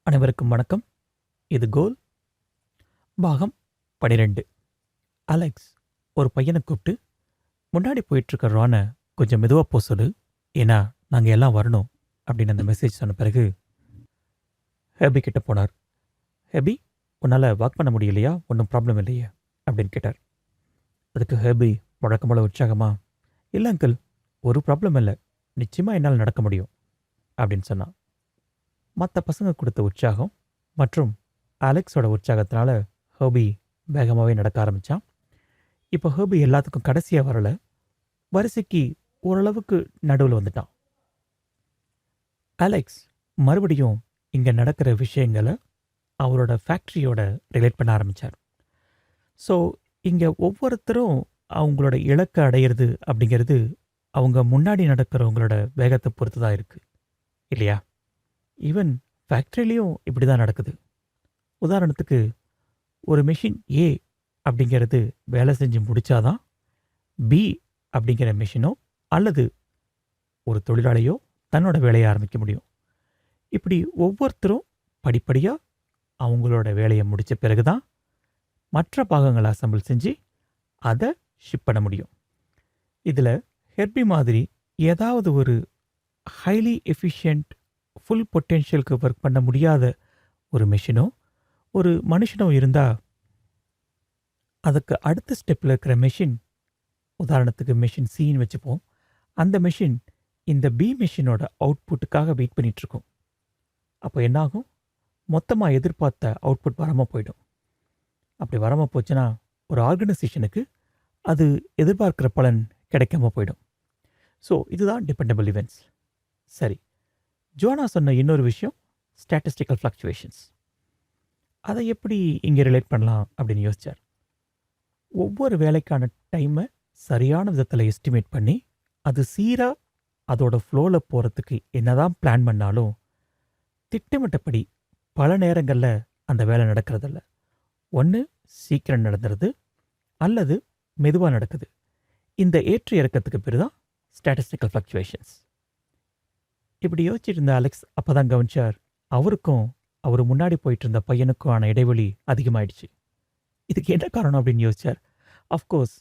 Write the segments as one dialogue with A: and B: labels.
A: அனைவருக்கும் வணக்கம். இது கோல் பாகம் 12. அலெக்ஸ் ஒரு பையனை கூப்பிட்டு, முன்னாடி போயிட்டுருக்க ரானை கொஞ்சம் மெதுவாக போக சொல்லு, ஏன்னா நாங்கள் எல்லாம் வரணும் அப்படின்னு அந்த மெசேஜ் சொன்ன பிறகு ஹேபி கிட்ட போனார். ஹேபி, உன்னால் வாக் பண்ண முடியலையா? ஒன்றும் ப்ராப்ளம் இல்லையே அப்படின்னு கேட்டார். அதுக்கு ஹேபி வழக்கம் போல உற்சாகமா, இல்லை அங்கிள், ஒரு ப்ராப்ளம் இல்லை, நிச்சயமாக என்னால் நடக்க முடியும் அப்படின்னு சொன்னான். மற்ற பசங்க கொடுத்த உற்சாகம் மற்றும் அலெக்ஸோட உற்சாகத்தினால ஹேபி வேகமாகவே நடக்க ஆரம்பித்தான். இப்போ ஹேபி எல்லாத்துக்கும் கடைசியாக வரல, வரிசைக்கு ஓரளவுக்கு நடுவில் வந்துட்டான். அலெக்ஸ் மறுபடியும் இங்கே நடக்கிற விஷயங்களை அவரோட ஃபேக்ட்ரியோட ரிலேட் பண்ண ஆரம்பித்தார். ஸோ இங்கே ஒவ்வொருத்தரும் அவங்களோட இலக்கை அடையிறது அப்படிங்கிறது அவங்க முன்னாடி நடக்கிறவங்களோட வேகத்தை பொறுத்து தான் இருக்குது இல்லையா? ஈவன் ஃபேக்ட்ரிலையும் இப்படி தான் நடக்குது. உதாரணத்துக்கு ஒரு மெஷின் ஏ அப்படிங்கிறது வேலை செஞ்சு முடித்தாதான் பி அப்படிங்கிற மெஷினோ அல்லது ஒரு தொழிலாளியோ தன்னோட வேலையை ஆரம்பிக்க முடியும். இப்படி ஒவ்வொருத்தரும் படிப்படியாக அவங்களோட வேலையை முடித்த பிறகு தான் மற்ற பாகங்களை அசம்பிள் செஞ்சு அதை ஷிப் பண்ண முடியும். இதில் ஹெர்பி மாதிரி ஏதாவது ஒரு ஹைலி எஃபிஷியன்ட் ஃபுல் பொட்டென்ஷியலுக்கு ஒர்க் பண்ண முடியாத ஒரு மெஷினோ ஒரு மனுஷனோ இருந்தால் அதுக்கு அடுத்த ஸ்டெப்பில் இருக்கிற மெஷின், உதாரணத்துக்கு மெஷின் சின்னு வச்சுப்போம், அந்த மெஷின் இந்த பி மெஷினோட அவுட்புட்டுக்காக வெயிட் பண்ணிகிட்ருக்கோம். அப்போ என்னாகும்? மொத்தமாக எதிர்பார்த்த அவுட்புட் வராமல் போயிடும். அப்படி வராமல் போச்சுன்னா ஒரு ஆர்கனைசேஷனுக்கு அது எதிர்பார்க்குற பலன் கிடைக்காம போயிடும். ஸோ இதுதான் டிபெண்டபிள் இவெண்ட்ஸ். சரி, ஜோனா சொன்ன இன்னொரு விஷயம் ஸ்டாட்டிஸ்டிக்கல் ஃப்ளக்சுவேஷன்ஸ். அதை எப்படி இங்கே ரிலேட் பண்ணலாம் அப்படின்னு யோசித்தார். ஒவ்வொரு வேலைக்கான டைமை சரியான விதத்தில் எஸ்டிமேட் பண்ணி அது சீராக அதோட ஃப்ளோவில் போகிறதுக்கு என்னதான் பிளான் பண்ணாலும் திட்டமிட்டபடி பல நேரங்களில் அந்த வேலை நடக்கிறதில்ல. ஒன்று சீக்கிரம் நடந்துடுது அல்லது மெதுவாக நடக்குது. இந்த ஏற்ற இறக்கத்துக்கு பேர் தான் ஸ்டாட்டிஸ்டிக்கல் ஃப்ளக்சுவேஷன்ஸ். இப்படி யோசிச்சுட்டு இருந்த அலெக்ஸ் அப்போ தான் கவனிச்சார், அவருக்கும் அவர் முன்னாடி போயிட்டு இருந்த பையனுக்கான இடைவெளி அதிகமாயிடுச்சு. இதுக்கு என்ன காரணம் அப்படின்னு யோசிச்சார். அஃப்கோர்ஸ்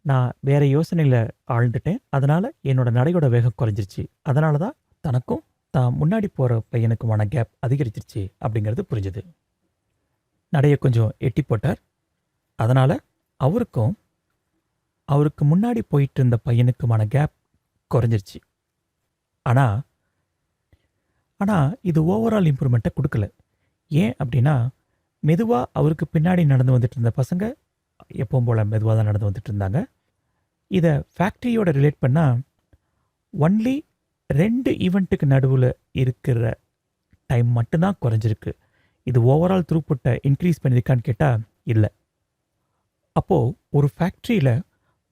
A: நான் வேறு யோசனையில் ஆழ்ந்துட்டேன், அதனால் என்னோட நடையோட வேகம் குறைஞ்சிருச்சு, அதனால தான் தனக்கும் தான் முன்னாடி போகிற பையனுக்குமான கேப் அதிகரிச்சிருச்சு அப்படிங்கிறது புரிஞ்சுது. நடையை கொஞ்சம் எட்டி போட்டார். அதனால் அவருக்கு முன்னாடி போயிட்டு இருந்த பையனுக்குமான கேப் குறைஞ்சிருச்சு. ஆனால் இது ஓவரால் இம்ப்ரூவ்மெண்ட்டை கொடுக்கல. ஏன் அப்படின்னா, மெதுவாக அவருக்கு பின்னாடி நடந்து வந்துட்டு இருந்த பசங்க எப்பவும் போல் மெதுவாக தான் நடந்து வந்துட்டு இருந்தாங்க. இதை ஃபேக்ட்ரியோட ரிலேட் பண்ணால் ஒன்லி 2 ஈவெண்ட்டுக்கு நடுவில் இருக்கிற டைம் மட்டும்தான் குறைஞ்சிருக்கு. இது ஓவரால் த்ரூபுட்டை இன்க்ரீஸ் பண்ணியிருக்கான்னு கேட்டால் இல்லை. அப்போது ஒரு ஃபேக்ட்ரியில்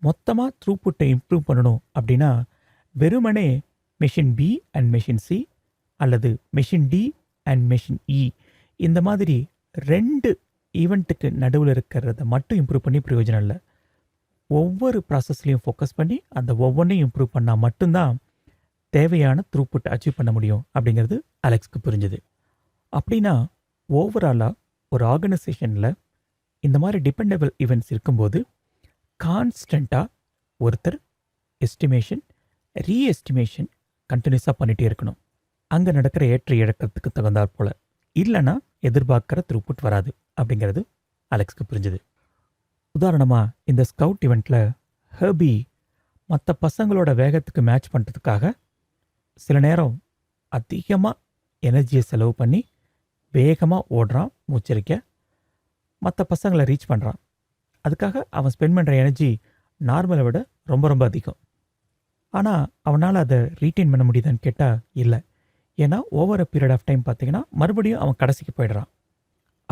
A: மொத்தமாக த்ரூபுட்டை இம்ப்ரூவ் பண்ணணும் அப்படின்னா வெறுமனே machine B and machine C அல்லது machine D and machine E இந்த மாதிரி 2 ஈவெண்ட்டுக்கு நடுவில் இருக்கிறத மட்டும் இம்ப்ரூவ் பண்ணி பிரயோஜனம் இல்லை. ஒவ்வொரு ப்ராசஸ்லையும் ஃபோக்கஸ் பண்ணி அந்த ஒவ்வொன்றையும் இம்ப்ரூவ் பண்ணால் மட்டும்தான் தேவையான த்ரூபுட் அச்சீவ் பண்ண முடியும் அப்படிங்கிறது அலெக்ஸ்க்கு புரிஞ்சுது. அப்படின்னா ஓவராலாக ஒரு ஆர்கனைசேஷனில் இந்த மாதிரி டிபெண்டபிள் ஈவெண்ட்ஸ் இருக்கும்போது கான்ஸ்டண்ட்டாக ஒருத்தர் எஸ்டிமேஷன் ரீஎஸ்டிமேஷன் கண்டினியூஸாக பண்ணிகிட்டே இருக்கணும். அங்கே நடக்கிற ஏற்ற இழக்கத்துக்கு தகுந்தாற் போல், இல்லைன்னா எதிர்பார்க்குற த்ரூபுட் வராது அப்படிங்கிறது அலெக்ஸ்க்கு புரிஞ்சுது. உதாரணமாக இந்த ஸ்கவுட் ஈவெண்ட்டில் ஹேபி மற்ற பசங்களோட வேகத்துக்கு மேட்ச் பண்ணுறதுக்காக சில நேரம் அதிகமாக எனர்ஜியை செலவு பண்ணி வேகமாக ஓடுறான், மூச்சரிக்க மற்ற பசங்களை ரீச் பண்ணுறான். அதுக்காக அவன் ஸ்பெண்ட் பண்ணுற எனர்ஜி நார்மலை விட ரொம்ப ரொம்ப அதிகம். ஆனால் அவனால் அதை ரீட்டைன் பண்ண முடியுதான்னு கேட்டால் இல்லை. ஏன்னா over a period of time பார்த்தீங்கன்னா மறுபடியும் அவன் கடைசிக்கு போயிடுறான்.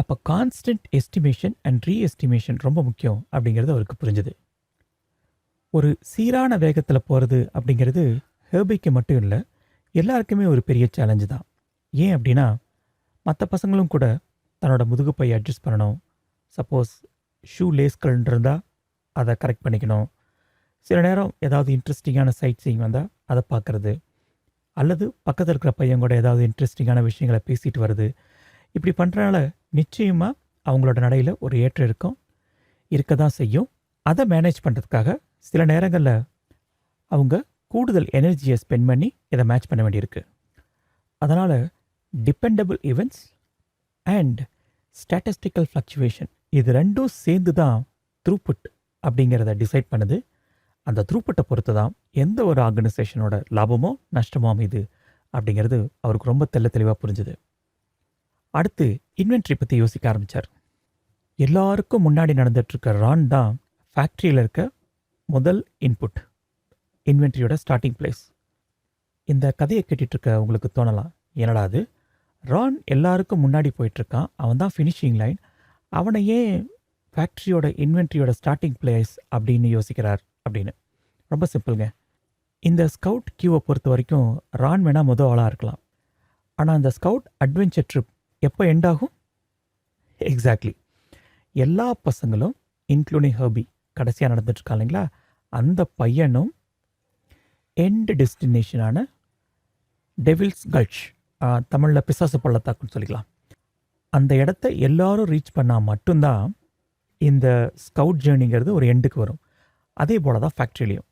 A: அப்போ கான்ஸ்டன்ட் எஸ்டிமேஷன் அண்ட் ரீஎஸ்டிமேஷன் ரொம்ப முக்கியம் அப்படிங்கிறது அவருக்கு புரிஞ்சுது. ஒரு சீரான வேகத்தில் போகிறது அப்படிங்கிறது ஹேபிக்கு மட்டும் இல்லை, எல்லாருக்குமே ஒரு பெரிய சேலஞ்சு தான். ஏன் அப்படின்னா மற்ற பசங்களும் கூட தன்னோட முதுகுப்பை அட்ஜஸ்ட் பண்ணணும். சப்போஸ் ஷூ லேஸ்கள் இருந்தால் அதை கரெக்ட் பண்ணிக்கணும். சில நேரம் ஏதாவது இன்ட்ரெஸ்டிங்கான சைட் சீயிங் வந்தால் அதை பார்க்குறது, அல்லது பக்கத்தில் இருக்கிற பையன் கூட ஏதாவது இன்ட்ரெஸ்டிங்கான விஷயங்களை பேசிட்டு வருது. இப்படி பண்ணுறனால நிச்சயமாக அவங்களோட நடையில் ஒரு ஏற்றம் இருக்கும், இருக்க தான் செய்யும். அதை மேனேஜ் பண்ணுறதுக்காக சில நேரங்களில் அவங்க கூடுதல் எனர்ஜியை ஸ்பெண்ட் பண்ணி இதை மேட்ச் பண்ண வேண்டியிருக்கு. அதனால் dependable events and statistical fluctuation இது ரெண்டும் சேர்ந்து தான் த்ரூபுட் அப்படிங்கிறத டிசைட் பண்ணுது. அந்த த்ரூபுட்டை பொறுத்து தான் எந்த ஒரு ஆர்கனைசேஷனோட லாபமோ நஷ்டமோ அமையுது அப்படிங்கிறது அவருக்கு ரொம்ப தெளிவாக புரிஞ்சுது. அடுத்து இன்வென்ட்ரி பற்றி யோசிக்க ஆரம்பித்தார். எல்லாருக்கும் முன்னாடி நடந்துகிட்ருக்க ரான் தான் ஃபேக்ட்ரியில் இருக்க முதல் இன்புட், இன்வென்ட்ரியோட ஸ்டார்டிங் பிளேஸ். இந்த கதையை கேட்டுட்ருக்க உங்களுக்கு தோணலாம், என்னடா அது, ரான் எல்லாருக்கும் முன்னாடி போயிட்டுருக்கான், அவன் தான் ஃபினிஷிங் லைன், அவனை ஏன் ஃபேக்ட்ரியோட இன்வென்ட்ரியோட ஸ்டார்டிங் பிளேஸ் அப்படின்னு யோசிக்கிறார் அப்படின்னு. ரொம்ப சிம்பிளுங்க. இந்த ஸ்கவுட் கியூவை பொறுத்த வரைக்கும் ரான் வேணால் முதல் ஆளாக இருக்கலாம். ஆனால் அந்த ஸ்கவுட் அட்வென்ச்சர் ட்ரிப் எப்போ எண்ட் ஆகும்? எக்ஸாக்ட்லி எல்லா பசங்களும் இன்க்ளூடிங் ஹர்பி கடைசியாக நடந்துட்டுருக்கா இல்லைங்களா, அந்த பையனும் எண்ட் டெஸ்டினேஷனான டெவில்ஸ் கல்ச், தமிழில் பிசாசு பள்ளத்தாக்குன்னு சொல்லிக்கலாம், அந்த இடத்த எல்லாரும் ரீச் பண்ணால் மட்டும்தான் இந்த ஸ்கவுட் ஜேர்னிங்கிறது ஒரு எண்டுக்கு வரும். அதே போல் தான் ஃபேக்ட்ரிலையும்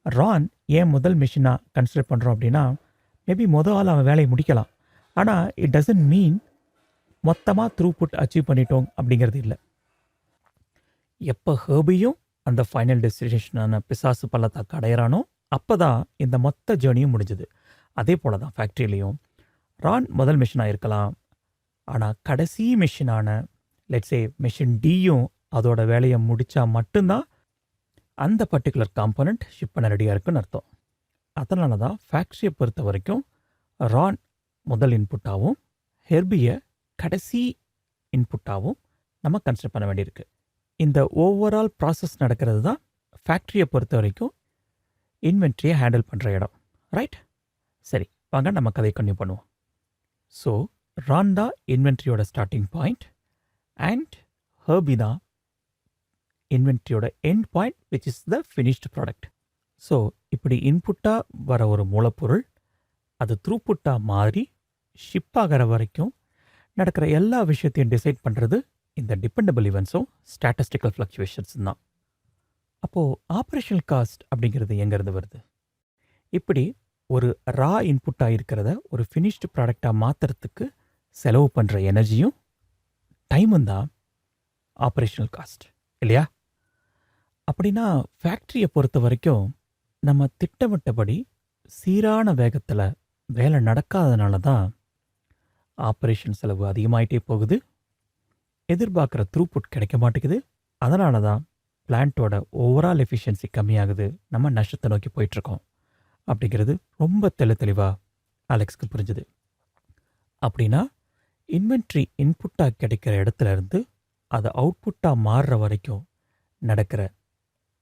A: ரான் ஏன் முதல் மிஷினாக கன்சிடர் பண்ணுறோம் அப்படின்னா, மேபி முதல் ஆள் அவன் வேலையை முடிக்கலாம், ஆனால் இட் டசன்ட் மீன் மொத்தமாக த்ரூபுட் அச்சீவ் பண்ணிட்டோம் அப்படிங்கிறது இல்லை. எப்போ ஹர்பியும் அந்த ஃபைனல் டெஸ்டினேஷனான பிசாசு பள்ளத்தாக்கு அடையிறானோ அப்போ தான் இந்த மொத்த ஜேர்னியும் முடிஞ்சுது. அதே போல் தான் ஃபேக்ட்ரிலையும் ரான் முதல் மிஷினாக இருக்கலாம், ஆனால் கடைசி மிஷினான லெட்ஸே மிஷின் டியும் அதோட வேலையை முடித்தா மட்டும்தான் அந்த பர்டிகுலர் காம்பனண்ட் ஷிப் பண்ண ரெடியாக இருக்குன்னு அர்த்தம். அதனால தான் ஃபேக்ட்ரியை பொறுத்த வரைக்கும் ரான் முதல் இன்புட்டாகவும் ஹெர்பியை கடைசி இன்புட்டாகவும் நம்ம கன்சிடர் பண்ண வேண்டியிருக்கு. இந்த ஓவரால் ப்ராசஸ் நடக்கிறது தான் ஃபேக்ட்ரியை பொறுத்த வரைக்கும் இன்வென்ட்ரியை ஹேண்டில் பண்ணுற இடம், ரைட்? சரி, வாங்க நம்ம கதையை கன்டினியூ பண்ணுவோம். ஸோ ரான் தான் இன்வென்ட்ரியோட ஸ்டார்டிங் பாயிண்ட் அண்ட் ஹர்பி தான் இன்வென்ட்ரியோட end point which is the finished product. So இப்படி இன்புட்டாக வர ஒரு மூலப்பொருள் அது த்ரூபுட்டாக மாறி ஷிப் ஆகிற வரைக்கும் நடக்கிற எல்லா விஷயத்தையும் டிசைட் பண்ணுறது இந்த டிபெண்டபிள் ஈவெண்ட்ஸும் ஸ்டாட்டிஸ்டிக்கல் ஃப்ளக்சுவேஷன்ஸும் தான். அப்போது ஆப்ரேஷனல் காஸ்ட் அப்படிங்கிறது எங்கேருந்து வருது? இப்படி ஒரு ரா இன்புட்டாக இருக்கிறத ஒரு ஃபினிஷ்டு ப்ராடக்டாக மாற்றுறதுக்கு செலவு பண்ணுற எனர்ஜியும் டைமும் தான் ஆப்ரேஷனல் காஸ்ட் இல்லையா? அப்படின்னா ஃபேக்ட்ரியை பொறுத்த வரைக்கும் நம்ம திட்டமிட்டபடி சீரான வேகத்தில் வேலை நடக்காதனால தான் ஆப்ரேஷன் செலவு அதிகமாயிட்டே போகுது, எதிர்பார்க்குற த்ரூபுட் கிடைக்க மாட்டேங்குது. அதனால தான் பிளான்ட்டோட ஓவரால் எஃபிஷியன்சி கம்மியாகுது, நம்ம நஷ்டத்தை நோக்கி போயிட்டுருக்கோம் அப்படிங்கிறது ரொம்ப தெளிவாக அலெக்ஸ்க்கு புரிஞ்சுது. அப்படின்னா இன்வென்ட்ரி இன்புட்டாக கிடைக்கிற இடத்துல இருந்து அதை அவுட்புட்டாக மாறுற வரைக்கும் நடக்கிற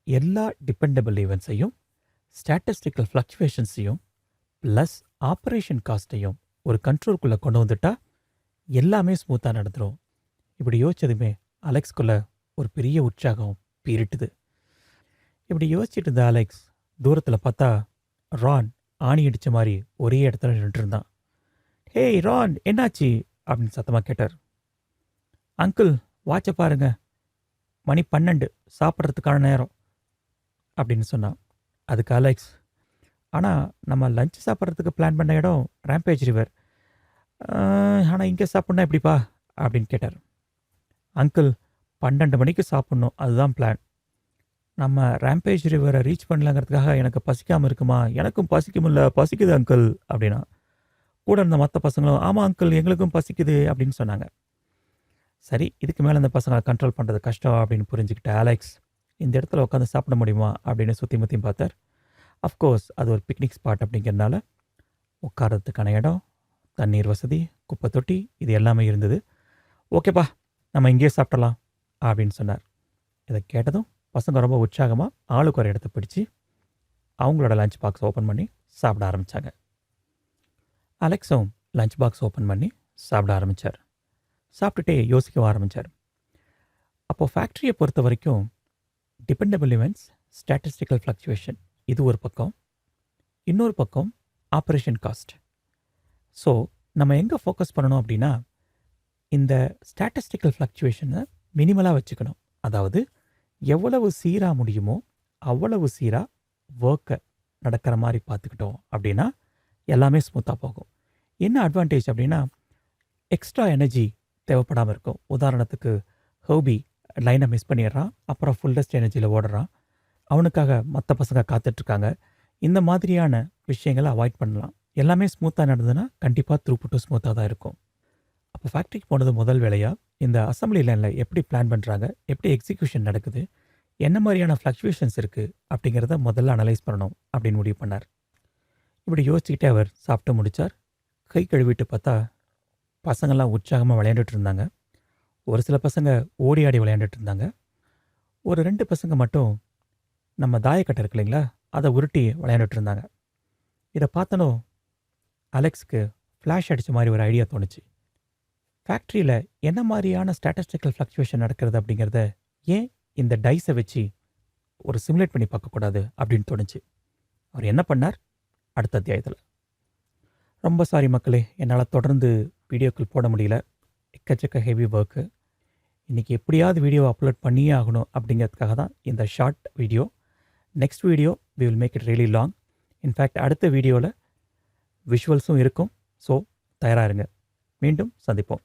A: எல்லா டிபெண்டபிள் ஈவெண்ட்ஸையும் ஸ்டாட்டிஸ்டிக்கல் ஃப்ளக்சுவேஷன்ஸையும் ப்ளஸ் ஆப்ரேஷன் காஸ்ட்டையும் ஒரு கண்ட்ரோல்குள்ளே கொண்டு வந்துட்டா எல்லாமே ஸ்மூத்தாக நடந்துடும். இப்படி யோசிச்சதுமே அலெக்ஸ்குள்ளே ஒரு பெரிய உற்சாகம் பீரிட்டுது. இப்படி யோசிச்சுட்டு இருந்த அலெக்ஸ் தூரத்தில் பார்த்தா ரான் ஆணி அடித்த மாதிரி ஒரே இடத்துல நின்றுருந்தான். ஹேய் ரான், என்னாச்சு அப்படின்னு சத்தமாக கேட்டார். அங்கிள், வாட்சை பாருங்க, மணி 12, சாப்பிட்றதுக்கான நேரம் அப்படின்னு சொன்னான். அதுக்கு அலெக்ஸ், ஆனால் நம்ம லஞ்ச் சாப்பிட்றதுக்கு பிளான் பண்ண இடம் ரேம்பேஜ் ரிவர், ஆனால் இங்கே சாப்பிட்னா எப்படிப்பா அப்படின்னு கேட்டார். அங்கிள், 12 மணிக்கு சாப்பிட்ணும், அதுதான் பிளான். நம்ம ரேம்பேஜ் ரிவரை ரீச் பண்ணலாங்கிறதுக்காக எனக்கு பசிக்காமல் இருக்குமா? எனக்கும் பசிக்குமில்ல, பசிக்குது அங்கிள் அப்படின்னா. கூட இருந்த மற்ற பசங்களும் ஆமாம் அங்கிள் எங்களுக்கும் பசிக்குது அப்படின்னு சொன்னாங்க. சரி, இதுக்கு மேலே இந்த பசங்களை கண்ட்ரோல் பண்ணுறது கஷ்டம் அப்படின்னு புரிஞ்சுக்கிட்ட அலெக்ஸ் இந்த இடத்துல உட்காந்து சாப்பிட முடியுமா அப்படின்னு சுற்றி முற்றியும் பார்த்தார். அஃப்கோர்ஸ் அது ஒரு பிக்னிக் ஸ்பாட் அப்படிங்கிறதுனால உட்காரத்துக்கான இடம், தண்ணீர் வசதி, குப்பை தொட்டி இது எல்லாமே இருந்தது. ஓகேப்பா, நம்ம இங்கேயே சாப்பிடலாம் அப்படின்னு சொன்னார். இதை கேட்டதும் பசங்க ரொம்ப உற்சாகமாக ஆளுக்கு ஒரு இடத்த பிடிச்சி அவங்களோட லஞ்ச் பாக்ஸ் ஓப்பன் பண்ணி சாப்பிட ஆரம்பித்தாங்க. அலெக்ஸும் லஞ்ச் பாக்ஸ் ஓப்பன் பண்ணி சாப்பிட ஆரம்பித்தார். சாப்பிட்டுட்டே யோசிக்க ஆரம்பித்தார். அப்போது ஃபேக்ட்ரியை பொறுத்த வரைக்கும் டிபெண்டபிள் ஈவெண்ட்ஸ், ஸ்டாட்டிஸ்டிக்கல் ஃப்ளக்சுவேஷன் இது ஒரு பக்கம், இன்னொரு பக்கம் ஆப்ரேஷன் காஸ்ட். ஸோ நம்ம எங்கே ஃபோக்கஸ் பண்ணணும் அப்படின்னா இந்த ஸ்டாட்டிஸ்டிக்கல் ஃப்ளக்சுவேஷனை மினிமலாக வச்சுக்கணும். அதாவது எவ்வளவு சீராக முடியுமோ அவ்வளவு சீராக ஒர்க்கை நடக்கிற மாதிரி பார்த்துக்கிட்டோம் அப்படின்னா எல்லாமே ஸ்மூத்தாக போகும். என்ன அட்வான்டேஜ் அப்படின்னா எக்ஸ்ட்ரா எனர்ஜி தேவைப்படாமல் இருக்கும். உதாரணத்துக்கு ஹோபி லைனை மிஸ் பண்ணிடுறான், அப்புறம் ஃபுல்லஸ்ட் எனர்ஜியில் ஓடுறான், அவனுக்காக மற்ற பசங்க காத்துட்ருக்காங்க. இந்த மாதிரியான விஷயங்களை அவாய்ட் பண்ணலாம். எல்லாமே ஸ்மூத்தாக நடந்ததுன்னா கண்டிப்பாக த்ரூபுட்டும் ஸ்மூத்தாக தான் இருக்கும். அப்போ ஃபேக்ட்ரிக்கு போனது முதல் வேலையாக இந்த அசம்பிளி லைனில் எப்படி பிளான் பண்ணுறாங்க, எப்படி எக்ஸிக்யூஷன் நடக்குது, என்ன மாதிரியான ஃப்ளக்சுவேஷன்ஸ் இருக்குது அப்படிங்கிறத முதல்ல அனலைஸ் பண்ணணும் அப்படின்னு முடிவு பண்ணார். இப்படி யோசிச்சுக்கிட்டே அவர் சாப்பிட்டு முடித்தார். கை கழுவிட்டு பார்த்தா பசங்கள்லாம் உற்சாகமாக விளையாண்டுட்டு இருந்தாங்க. ஒரு சில பசங்க ஓடி ஆடி விளையாண்டுட்டு இருந்தாங்க. ஒரு 2 பசங்க மட்டும் நம்ம தாயக்கட்டை இருக்கு இல்லைங்களா, அதை உருட்டி விளையாண்டுட்டு இருந்தாங்க. இதை பார்த்தனோ அலெக்ஸுக்கு ஃப்ளாஷ் அடித்த மாதிரி ஒரு ஐடியா தோணுச்சு. ஃபேக்ட்ரியில் என்ன மாதிரியான ஸ்டாட்டிஸ்டிக்கல் ஃப்ளக்சுவேஷன் நடக்கிறது அப்படிங்கிறத ஏன் இந்த டைஸை வச்சு ஒரு சிமுலேட் பண்ணி பார்க்கக்கூடாது அப்படின்னு தோணுச்சு. அவர் என்ன பண்ணார்? அடுத்த அத்தியாயத்தில். ரொம்ப சாரி மக்களே, என்னால் தொடர்ந்து வீடியோக்கள் போட முடியல. எக்கச்சக்க ஹெவி ஒர்க்கு. இன்றைக்கி எப்படியாவது வீடியோ அப்லோட் பண்ணியே ஆகணும் அப்படிங்கிறதுக்காக தான் இந்த short video. Next video we will make it really long. In fact அடுத்த வீடியோவில் விஷுவல்ஸும் இருக்கும். ஸோ தயாராக இருங்க. மீண்டும் சந்திப்போம்.